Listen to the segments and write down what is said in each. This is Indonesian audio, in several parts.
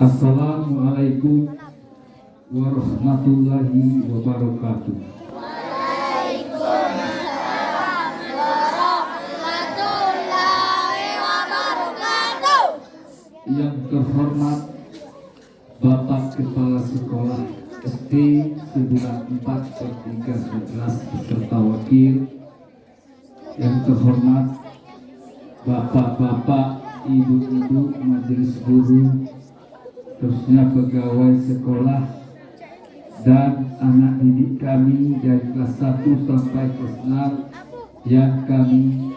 Assalamualaikum warahmatullahi wabarakatuh. Waalaikumsalam warahmatullahi wabarakatuh. Yang terhormat Bapak Kepala Sekolah SD 94/311 beserta wakil, yang terhormat Bapak-bapak, ibu-ibu, majelis guru, terusnya pegawai sekolah dan anak didik kami dari kelas 1 sampai kelas 6 yang kami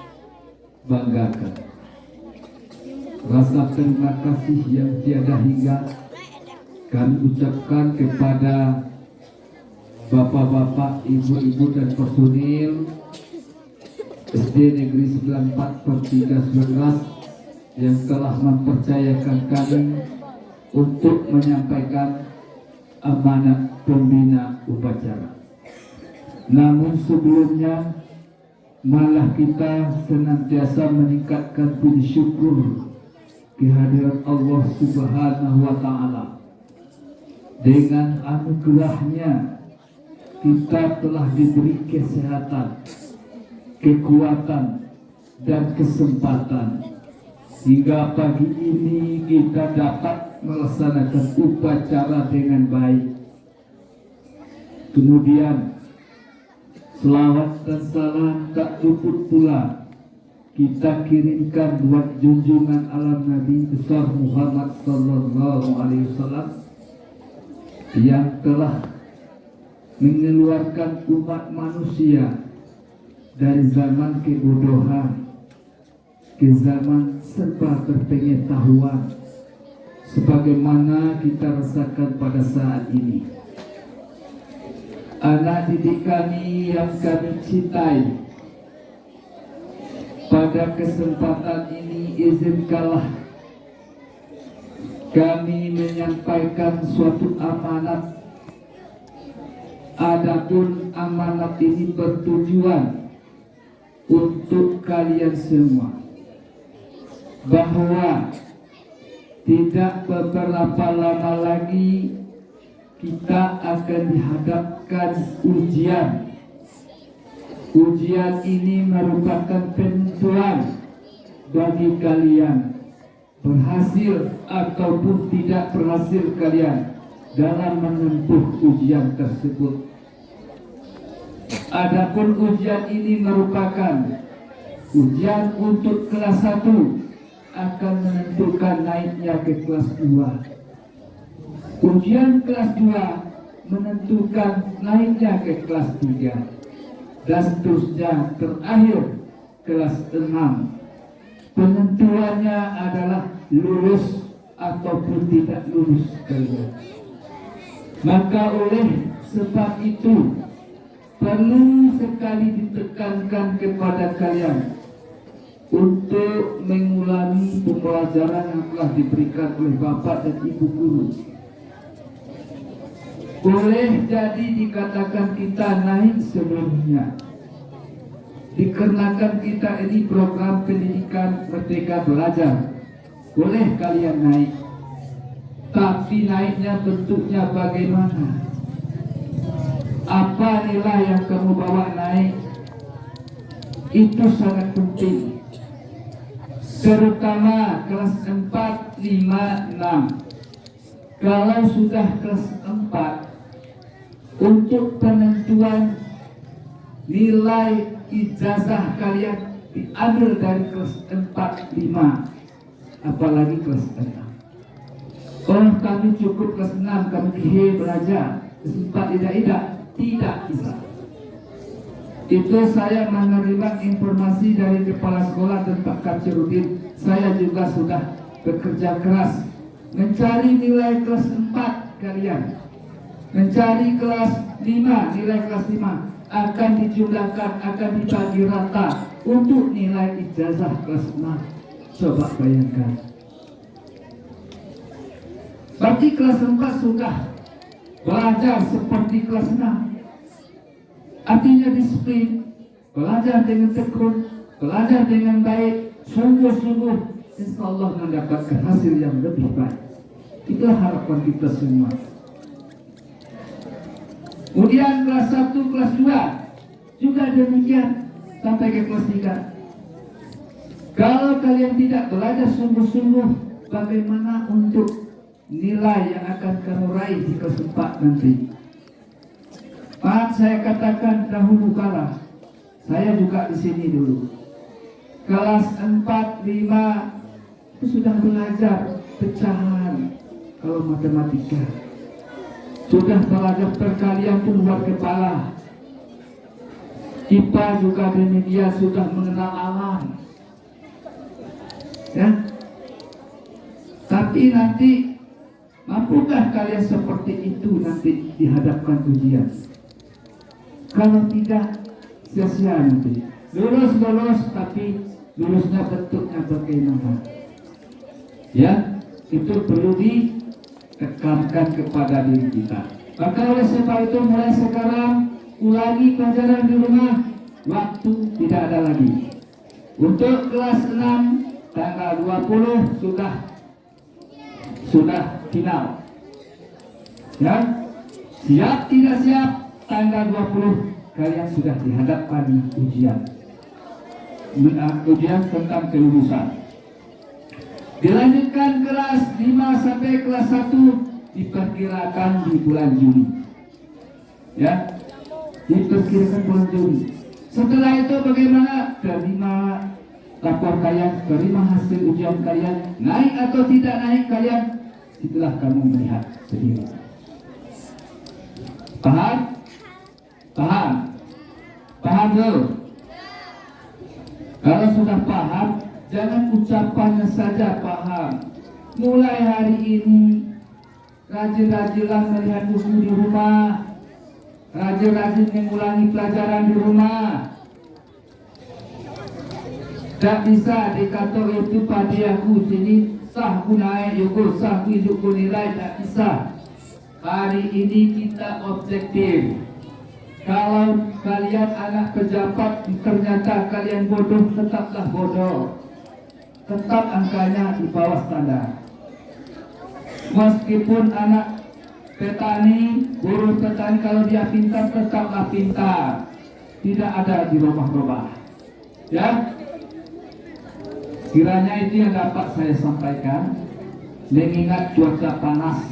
banggakan. Rasa terima kasih yang tiada hingga kami ucapkan kepada bapak-bapak, ibu-ibu dan personil SD Negeri 94/311 yang telah mempercayakan kami untuk menyampaikan amanat pembina upacara. Namun sebelumnya, malah kita senantiasa meningkatkan puji syukur kehadirat Allah Subhanahu wa Ta'ala. Dengan anugerahnya kita telah diberi kesehatan, kekuatan dan kesempatan hingga pagi ini kita dapat melaksanakan upacara dengan baik. Kemudian selawat dan salam tak luput pula kita kirimkan buat junjungan alam Nabi besar Muhammad sallallahu alaihi wasallam yang telah mengeluarkan umat manusia dari zaman kebodohan ke zaman serba berpengetahuan, sebagaimana kita rasakan pada saat ini. Anak didik kami yang kami cintai, pada kesempatan ini izinkanlah kami menyampaikan suatu amanat. Adapun amanat ini bertujuan untuk kalian semua, bahwa tidak beberapa lama lagi kita akan dihadapkan ujian. Ujian ini merupakan penentuan bagi kalian berhasil ataupun tidak berhasil kalian dalam menempuh ujian tersebut. Adapun ujian ini merupakan ujian untuk kelas 1 akan menentukan naiknya ke kelas 2. Ujian kelas 2 menentukan naiknya ke kelas 3. Dan seterusnya terakhir kelas 6. Penentuannya adalah lulus ataupun tidak lulus kalian. Maka oleh sebab itu perlu sekali ditekankan kepada kalian untuk mengulangi pembelajaran yang telah diberikan oleh Bapak dan Ibu guru. Boleh jadi dikatakan kita naik sebelumnya, dikarenakan kita ini program pendidikan Merdeka Belajar. Boleh kalian naik, tapi naiknya bentuknya bagaimana? Apa nilai yang kamu bawa naik? Itu sangat penting, terutama kelas 4, 5, 6. Kalau sudah kelas 4, untuk penentuan nilai ijazah kalian diambil dari kelas 4, 5, apalagi kelas 6. Oh, kami cukup kelas 6, kami belajar. Kelas 4 tidak bisa. Itu saya menerima informasi dari kepala sekolah dan Pak Kacerudin. Saya juga sudah bekerja keras mencari nilai kelas 4 kalian, mencari kelas 5, nilai kelas 5 akan dijumlahkan, akan dibagi rata untuk nilai ijazah kelas 6. Coba bayangkan. Berarti kelas 4 sudah belajar seperti kelas 6. Artinya disiplin, belajar dengan tekun, belajar dengan baik, sungguh-sungguh, insya Allah mendapatkan hasil yang lebih baik. Itulah harapan kita semua. Kemudian kelas 1, kelas 2 juga demikian sampai ke kelas 3. Kalau kalian tidak belajar sungguh-sungguh bagaimana untuk nilai yang akan kamu raih di kelas 4 nanti. Maaf saya katakan dahulu kala, saya juga di sini dulu. Kelas 4, 5 itu sudah belajar pecahan kalau matematika. Sudah belajar perkalian pun luar kepala. IPA juga demikian, sudah mengenal alam. Ya. Tapi nanti mampukah kalian seperti itu nanti dihadapkan ujian? Kalau tidak, sia-sia nanti. Lulus tapi lulusnya bentuknya bagaimana? Ya, itu perlu ditekankan kepada diri kita. Maka oleh sebab itu mulai sekarang ulangi pelajaran di rumah, waktu tidak ada lagi. Untuk kelas 6 tanggal 20 sudah final. Ya, siap tidak siap tanggal 20 kalian sudah dihadapkan ujian tentang kelulusan. Dilanjutkan kelas 5 sampai kelas 1 diperkirakan di bulan Juni. Ya, diperkirakan bulan Juni. Setelah itu bagaimana? Terima lapor kalian, terima hasil ujian kalian, naik atau tidak naik kalian, itulah kamu melihat sendiri. Paham? Paham? Paham dulu? Kalau sudah paham, jangan ucapannya saja paham. Mulai hari ini, rajin-rajinlah melihat buku di rumah, rajin-rajin mengulangi pelajaran di rumah. Tak bisa dikata itu pada aku sini sah naik yugo sah yugo nilai, tak bisa. Hari ini kita objektif. Kalau kalian anak pejabat ternyata kalian bodoh, tetaplah bodoh. Tetap angkanya di bawah standar. Meskipun anak petani, buruh petani kalau dia pintar tetaplah pintar. Tidak ada di bawah-bawah. Ya. Kiranya itu yang dapat saya sampaikan. Mengingat cuaca panas,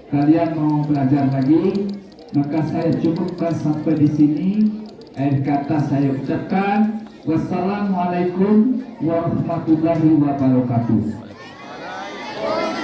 kalian mau belajar lagi, maka saya cukupkan sampai di sini. Akhir kata saya ucapkan wassalamualaikum warahmatullahi wabarakatuh.